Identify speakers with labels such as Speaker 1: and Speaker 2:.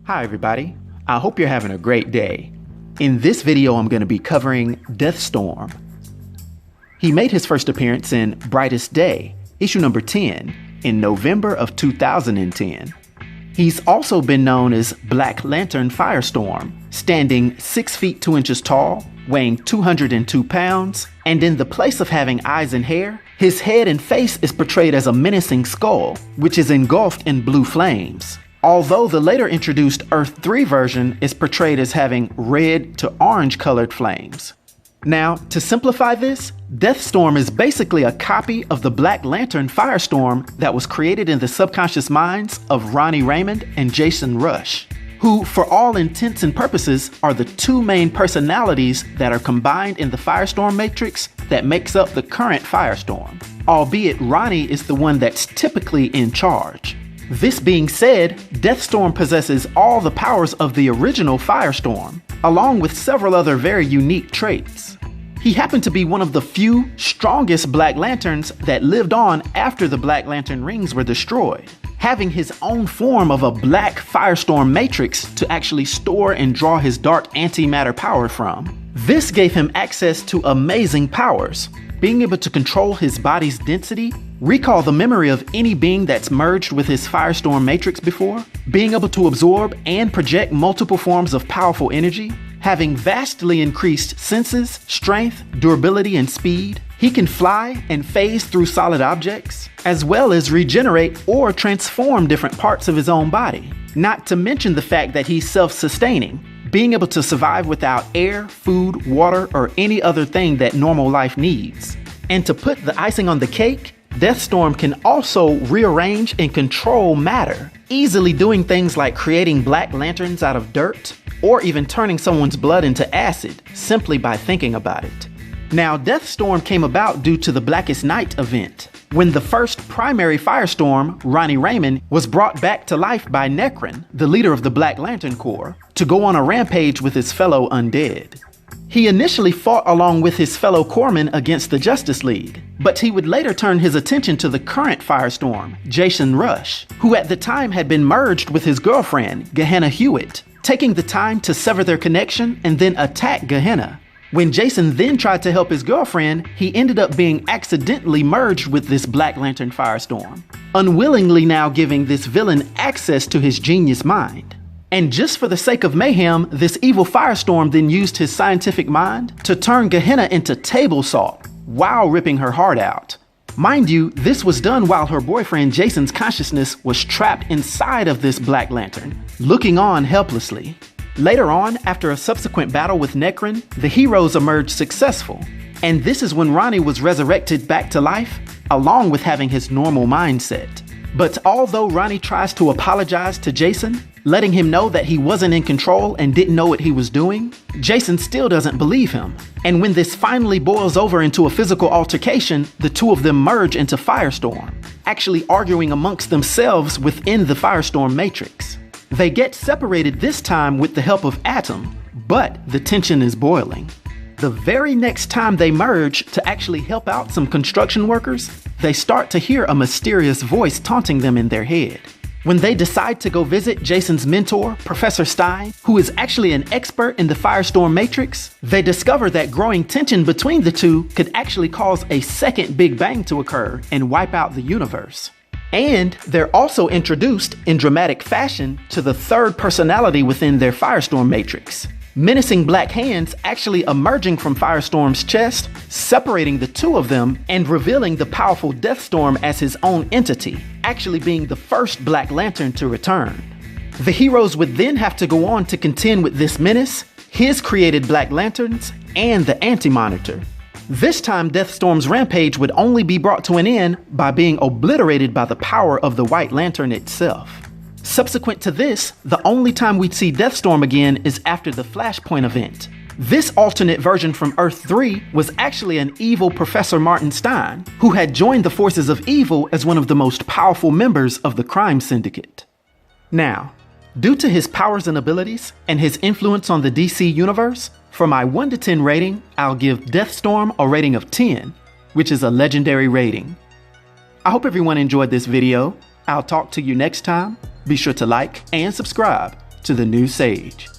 Speaker 1: Hi everybody, I hope you're having a great day. In this video I'm going to be covering Deathstorm. He made his first appearance in Brightest Day, issue number 10, in November of 2010. He's also been known as Lantern Firestorm, standing 6 feet 2 inches tall, weighing 202 pounds, and in the place of having eyes and hair, his head and face is portrayed as a menacing skull, which is engulfed in blue flames. Although the later introduced Earth 3 version is portrayed as having red to orange colored flames. Now, to simplify this, Deathstorm is basically a copy of the Black Lantern Firestorm that was created in the subconscious minds of Ronnie Raymond and Jason Rusch, who, for all intents and purposes, are the two main personalities that are combined in the Firestorm matrix that makes up the current Firestorm, albeit Ronnie is the one that's typically in charge. This being said, Deathstorm possesses all the powers of the original Firestorm, along with several other very unique traits. He happened to be one of the few, strongest Black Lanterns that lived on after the Black Lantern rings were destroyed, having his own form of a black Firestorm matrix to actually store and draw his dark antimatter power from. This gave him access to amazing powers, being able to control his body's density, recall the memory of any being that's merged with his Firestorm matrix before, being able to absorb and project multiple forms of powerful energy, having vastly increased senses, strength, durability, and speed. He can fly and phase through solid objects, as well as regenerate or transform different parts of his own body. Not to mention the fact that he's self-sustaining, being able to survive without air, food, water, or any other thing that normal life needs. And to put the icing on the cake, Deathstorm can also rearrange and control matter, easily doing things like creating black lanterns out of dirt, or even turning someone's blood into acid, simply by thinking about it. Now, Deathstorm came about due to the Blackest Night event, when the first primary Firestorm, Ronnie Raymond, was brought back to life by Nekron, the leader of the Black Lantern Corps, to go on a rampage with his fellow undead. He initially fought along with his fellow corpsmen against the Justice League, but he would later turn his attention to the current Firestorm, Jason Rusch, who at the time had been merged with his girlfriend, Gehenna Hewitt, taking the time to sever their connection and then attack Gehenna. When Jason then tried to help his girlfriend, he ended up being accidentally merged with this Black Lantern Firestorm, unwillingly now giving this villain access to his genius mind. And just for the sake of mayhem, this evil Firestorm then used his scientific mind to turn Gehenna into table salt while ripping her heart out. Mind you, this was done while her boyfriend Jason's consciousness was trapped inside of this Black Lantern, looking on helplessly. Later on, after a subsequent battle with Nekron, the heroes emerged successful, and this is when Ronnie was resurrected back to life, along with having his normal mindset. But although Ronnie tries to apologize to Jason, letting him know that he wasn't in control and didn't know what he was doing, Jason still doesn't believe him. And when this finally boils over into a physical altercation, the two of them merge into Firestorm, actually arguing amongst themselves within the Firestorm matrix. They get separated this time with the help of Atom, but the tension is boiling. The very next time they merge to actually help out some construction workers, they start to hear a mysterious voice taunting them in their head. When they decide to go visit Jason's mentor, Professor Stein, who is actually an expert in the Firestorm matrix, they discover that growing tension between the two could actually cause a second Big Bang to occur and wipe out the universe. And they're also introduced in dramatic fashion to the third personality within their Firestorm matrix. Menacing black hands actually emerging from Firestorm's chest, separating the two of them and revealing the powerful Deathstorm as his own entity, actually being the first Black Lantern to return. The heroes would then have to go on to contend with this menace, his created Black Lanterns, and the Anti-Monitor. This time, Deathstorm's rampage would only be brought to an end by being obliterated by the power of the White Lantern itself. Subsequent to this, the only time we'd see Deathstorm again is after the Flashpoint event. This alternate version from Earth 3 was actually an evil Professor Martin Stein, who had joined the forces of evil as one of the most powerful members of the Crime Syndicate. Now, due to his powers and abilities, and his influence on the DC universe, for my 1 to 10 rating, I'll give Deathstorm a rating of 10, which is a legendary rating. I hope everyone enjoyed this video. I'll talk to you next time. Be sure to like and subscribe, to the new sage.